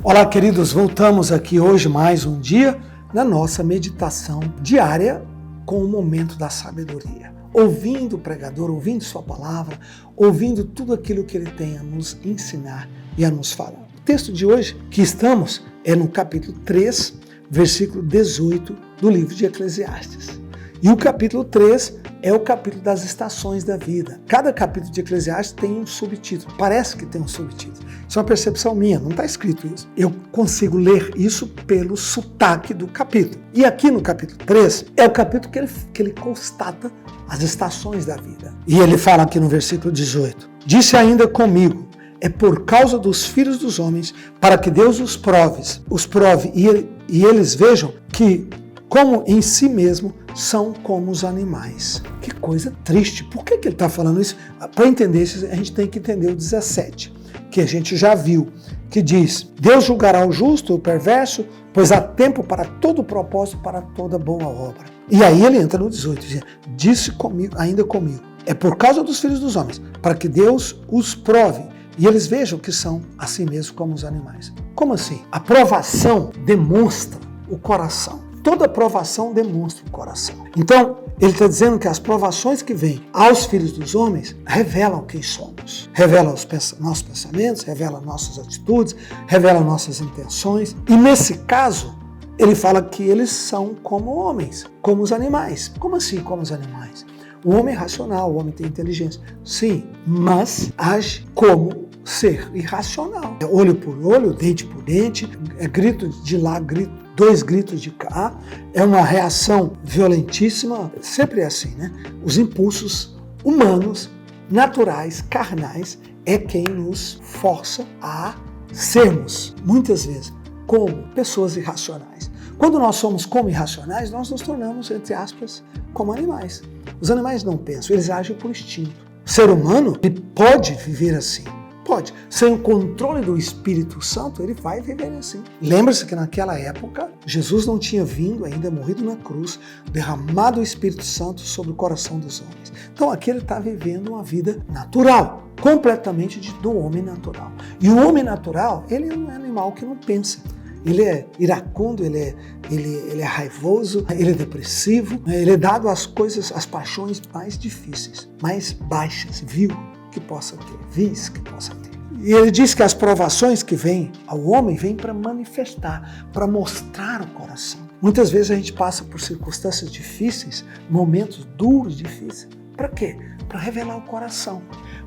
Olá, queridos, voltamos aqui hoje mais um dia na nossa meditação diária com o momento da sabedoria. Ouvindo o pregador, ouvindo sua palavra, ouvindo tudo aquilo que ele tem a nos ensinar e a nos falar. O texto de hoje que estamos é no capítulo 3, versículo 18 do livro de Eclesiastes. E o capítulo 3 é o capítulo das estações da vida. Cada capítulo de Eclesiastes tem um subtítulo. Parece que tem um subtítulo. Isso é uma percepção minha, não está escrito isso. Eu consigo ler isso pelo sotaque do capítulo. E aqui no capítulo 3 é o capítulo que ele constata as estações da vida. E ele fala aqui no versículo 18. Disse ainda comigo, é por causa dos filhos dos homens, para que Deus os prove e eles vejam que, como em si mesmo, são como os animais. Que coisa triste. Por que ele está falando isso? Para entender isso, a gente tem que entender o 17, que a gente já viu, que diz, Deus julgará o justo e o perverso, pois há tempo para todo propósito, para toda boa obra. E aí ele entra no 18, disse comigo, ainda comigo, é por causa dos filhos dos homens, para que Deus os prove e eles vejam que são assim mesmo como os animais. Como assim? A provação demonstra o coração. Toda provação demonstra o coração. Então, ele está dizendo que as provações que vêm aos filhos dos homens revelam quem somos. Revelam os nossos pensamentos, revelam nossas atitudes, revelam nossas intenções. E nesse caso, ele fala que eles são como homens, como os animais. Como assim como os animais? O homem é racional, o homem tem inteligência. Sim, mas age como ser irracional. É olho por olho, dente por dente, é grito de lá, dois gritos de cá, é uma reação violentíssima, sempre é assim, né? Os impulsos humanos, naturais, carnais, é quem nos força a sermos, muitas vezes, como pessoas irracionais. Quando nós somos como irracionais, nós nos tornamos, entre aspas, como animais. Os animais não pensam, eles agem por instinto. O ser humano, ele pode viver assim. Pode. Sem o controle do Espírito Santo, ele vai viver assim. Lembra-se que naquela época, Jesus não tinha vindo ainda, morrido na cruz, derramado o Espírito Santo sobre o coração dos homens. Então aqui ele está vivendo uma vida natural, completamente do homem natural. E o homem natural, ele é um animal que não pensa. Ele é iracundo, ele é raivoso, ele é depressivo, ele é dado às coisas, às paixões mais difíceis, mais baixas, vil que possa ter, vis que possa ter. E ele diz que as provações que vêm ao homem vêm para manifestar, para mostrar o coração. Muitas vezes a gente passa por circunstâncias difíceis, momentos duros, difíceis. Para quê? Para revelar o coração.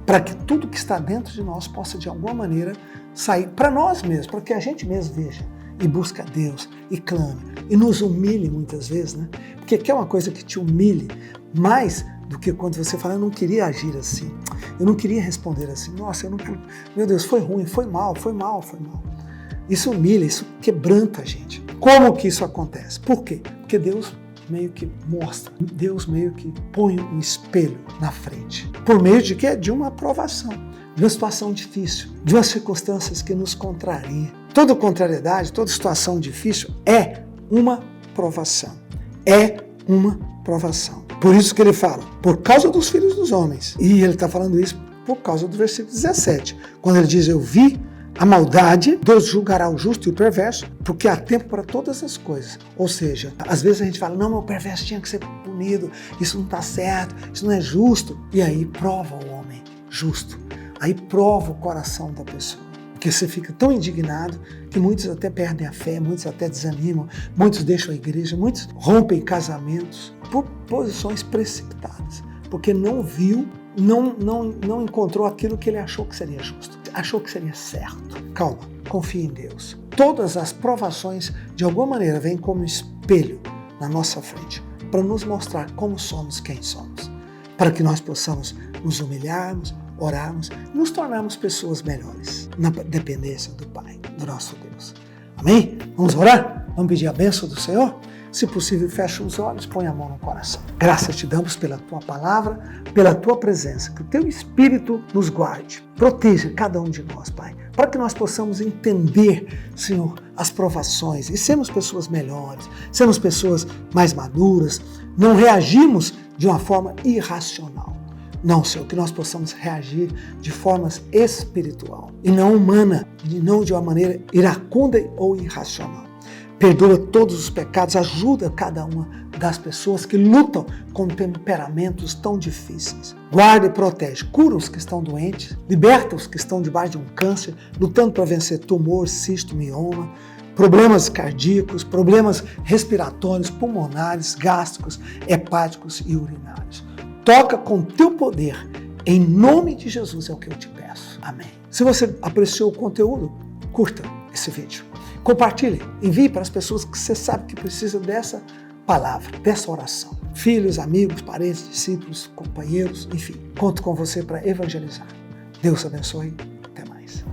Para que tudo que está dentro de nós possa de alguma maneira sair para nós mesmos, para que a gente mesmo veja e busque a Deus e clame e nos humilhe muitas vezes, né? Porque quer uma coisa que te humilhe mais do que quando você fala, eu não queria agir assim, eu não queria responder assim, nossa, eu não pude, meu Deus, foi ruim, foi mal. Isso humilha, isso quebranta a gente. Como que isso acontece? Por quê? Porque Deus meio que mostra, Deus meio que põe um espelho na frente. Por meio de quê? De uma aprovação, de uma situação difícil, de umas circunstâncias que nos contrariam. Toda contrariedade, toda situação difícil é uma provação. É uma provação. Por isso que ele fala, por causa dos filhos dos homens. E ele está falando isso por causa do versículo 17. Quando ele diz, eu vi a maldade, Deus julgará o justo e o perverso, porque há tempo para todas as coisas. Ou seja, às vezes a gente fala, não, o perverso tinha que ser punido, isso não está certo, isso não é justo. E aí prova o homem justo. Aí prova o coração da pessoa. Porque você fica tão indignado que muitos até perdem a fé, muitos até desanimam, muitos deixam a igreja, muitos rompem casamentos por posições precipitadas, porque não viu, não encontrou aquilo que ele achou que seria justo, achou que seria certo. Calma, confie em Deus. Todas as provações, de alguma maneira, vêm como espelho na nossa frente, para nos mostrar como somos, quem somos, para que nós possamos nos humilharmos, orarmos e nos tornarmos pessoas melhores na dependência do Pai, do nosso Deus. Amém? Vamos orar? Vamos pedir a bênção do Senhor? Se possível, fecha os olhos, põe a mão no coração. Graças te damos pela tua palavra, pela tua presença, que o teu Espírito nos guarde, proteja cada um de nós, Pai, para que nós possamos entender, Senhor, as provações e sermos pessoas melhores, sermos pessoas mais maduras, não reagimos de uma forma irracional. Não, Senhor, que nós possamos reagir de forma espiritual e não humana, e não de uma maneira iracunda ou irracional. Perdoa todos os pecados, ajuda cada uma das pessoas que lutam com temperamentos tão difíceis. Guarda e protege, cura os que estão doentes, liberta os que estão debaixo de um câncer, lutando para vencer tumor, cisto, mioma, problemas cardíacos, problemas respiratórios, pulmonares, gástricos, hepáticos e urinários. Toca com teu poder, em nome de Jesus é o que eu te peço. Amém. Se você apreciou o conteúdo, curta esse vídeo. Compartilhe, envie para as pessoas que você sabe que precisam dessa palavra, dessa oração. Filhos, amigos, parentes, discípulos, companheiros, enfim. Conto com você para evangelizar. Deus abençoe. Até mais.